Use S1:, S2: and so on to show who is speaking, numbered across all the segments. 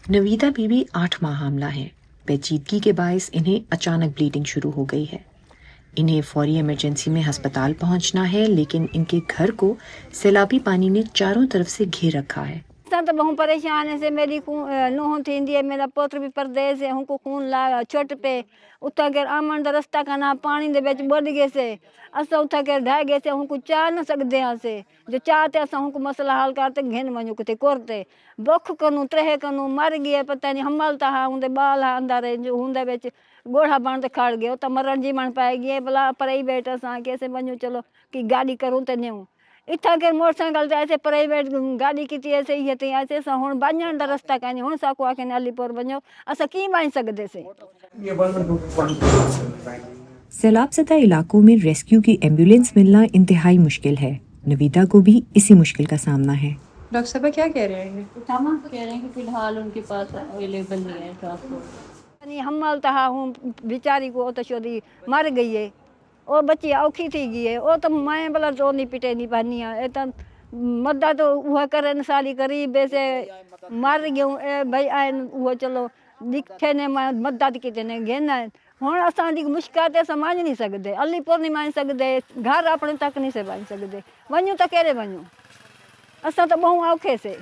S1: नवीदा बीबी 8 माह हामला है। पेचीदगी के बायस इन्हें अचानक ब्लीडिंग शुरू हो गई है। इन्हें फौरी इमरजेंसी में अस्पताल पहुंचना है, लेकिन इनके घर को सैलाबी पानी ने चारों तरफ से घेर रखा है।
S2: तो बहुत परेशान है से मेरी नूह थी है, मेरा पुत्र भी परदेस है, हमको खून ला छोट पे उतना के आमन रस्ता का ना पानी दे बेच बढ़ गए से अस उथा के ढह गए से हमको चाह न सकते हैं से जो चाहते अस हमको मसला हल करते घेन वञो किथे करते बुख कनू त्रेह कनू मर गए पता नहीं हमलता हा हुंदे बाल हा अंदर जो हुंदे बेच गोढ़ा बण ते खड़ गए तो मरण जी मन पाए गए भला प्राइवेट असां कैसे वञो चलो कि गाड़ी करूँ तो न्यूं इतना के मोटरसाइकिल से ऐसे प्राइवेट गाड़ी की ऐसे ही थी ऐसे हुन बणन दा रास्ता काने हुन साको आके अलीपुर वञो असां की बण सकदे से।
S1: सैलाब ज़दा इलाकों में रेस्क्यू की एम्बुलेंस मिलना इंतहाई मुश्किल है। नवीदा को भी इसी मुश्किल का सामना है।
S3: डॉक्टर साहब क्या कह रहे हैं?
S4: कह रहे हैं कि फिलहाल उनके पास अवेलेबल नहीं है ट्रांसपोर्ट।
S2: हमलता हा हूँ बेचारी को तो शोदी मर गई है और बच्ची औखी थी गई है वो तो मैं भला जो नहीं पिटे नहीं पानी है तो मदद तो वह करे सारी गरीब से मर गयूं भाई आए वो चलो दिखे ने मदद की ने घेना हूँ असांजी मुश्किल समझ नहीं सकते अलीपुर नहीं मान सकते घर अपने तक नहीं से बन सकते वञूं तो कहिड़े वञूं असां तो बहु औखे से।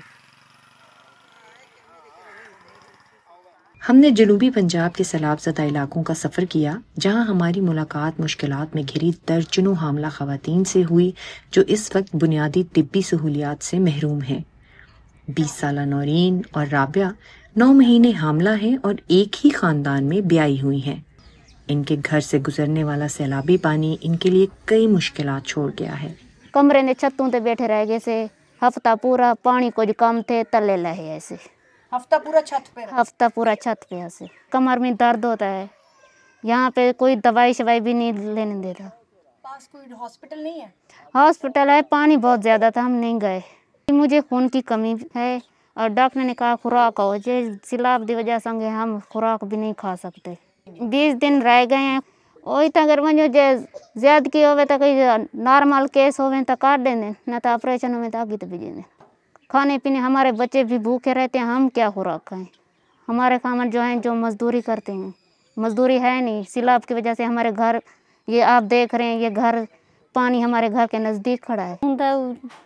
S1: हमने जनूबी पंजाब के सैलाब ज़दा इलाकों का सफ़र किया, जहां हमारी मुलाकात मुश्किलात में घिरी दर्जनों हामला ख़वातीन से हुई जो इस वक्त बुनियादी तिब्बी सहूलियात से महरूम हैं। 20 साला नौरीन और राबिया 9 महीने हामला हैं और एक ही ख़ानदान में ब्याही हुई हैं। इनके घर से गुजरने वाला सैलाबी पानी इनके लिए कई मुश्किलात छोड़ गया है।
S5: कमरे ने छतों पे बैठे रह गए से हफ्ता पूरा पानी को जो कम थे तले लहे ऐसे
S2: हफ्ता पूरा छत पे ऐसे कमर में दर्द होता है। यहाँ पे कोई दवाई शवाई भी नहीं लेने देता।
S3: पास कोई हॉस्पिटल नहीं है?
S2: हॉस्पिटल है, पानी बहुत ज़्यादा था, हम नहीं गए। मुझे खून की कमी है और डॉक्टर ने कहा खुराक हो जे सैलाब की वजह से हम खुराक भी नहीं खा सकते। 20 दिन रह गए हैं वही तो अगर वञो जे ज़्यादगी होवे तो कोई नॉर्मल केस होवे तो काट देने न तो ऑपरेशन होवे तो आगे तो भेजेंगे। खाने पीने हमारे बच्चे भी भूखे रहते हैं, हम क्या खुराक खाएं। हमारे कामन जो हैं जो मजदूरी करते हैं, मजदूरी है नहीं। सैलाब की वजह से हमारे घर ये आप देख रहे हैं ये घर पानी हमारे घर के नज़दीक खड़ा है।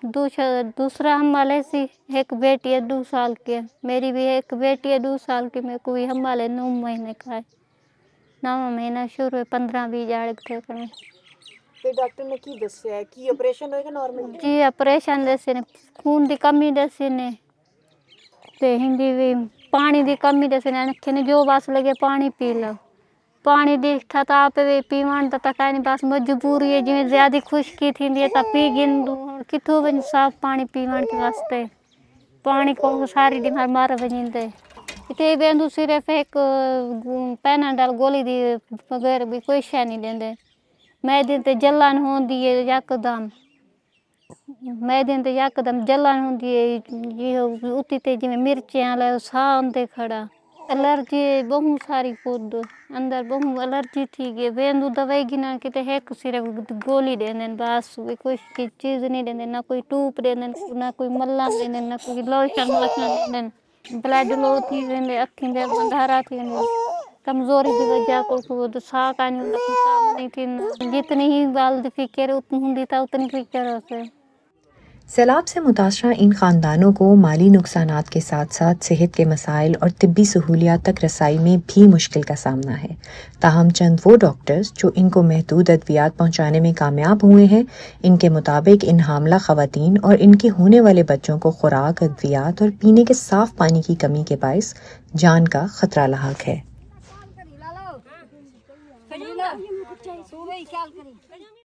S2: दूसरा हम वाले से एक बेटी है 2 साल की, मेरी भी एक बेटी है 2 साल की। मेरे को भी हम वाले 9 महीने का है। 9 महीना शुरू है 15-20 जाड़ थे करने।
S3: तो डॉक्टर ने की दस्या है कि ऑपरेशन होएगा नॉर्मल?
S2: जी ऑपरेशन दसे ने खून की कमी दसी ने ते हिंदी भी पानी की कमी दसी ने जो बस लगे पानी पी लो पानी दिखा तो आप पीवन तो तक नहीं बस मजबूरी है जिमें ज्यादा खुशकी थी तो पी गिनदू कितों भी साफ पानी पीवन के वास्ते पानी को सारी दिन मार वजंदे इतने बेंदू सिर्फ एक पैनाडॉल गोली दी वगैरह भी कोई शह नहीं देंदे। मैदे ते जलन होंदी है यकदम, मैदे ते यकदम जलन होंदी है ये उती ते जिमें मिर्चियां ले साह आंदे खड़ा एलर्जी बहुत सारी खुद अंदर बहुत एलर्जी थी गई। बेंदू दवाई गिना के एक सिर्फ गोली दे दें बस कोई चीज़ नहीं दें ना कोई टूप दे दें ना कोई मल्ला दे दें ना कोई लोशन वोशन दे दें। ब्लड लो थी वेंदे अखिन दे बंधारा थी कमजोरी की वजह को साह का नहीं थी। जितनी ही बाल फिक्र उतनी होंगी था उतनी फिक्र होते।
S1: सैलाब से मुतासरा इन ख़ानदानों को माली नुकसानात के साथ साथ सेहत के मसाइल और तिब्बी सहूलियात तक रसाई में भी मुश्किल का सामना है। ताहम चंद वो डॉक्टर्स जो इनको महदूद अद्वियात पहुँचाने में कामयाब हुए हैं, इनके मुताबिक इन हामला ख़वातीन और इनके होने वाले बच्चों को खुराक, अद्वियात और पीने के साफ़ पानी की कमी के बायस जान का ख़तरा लाहक है।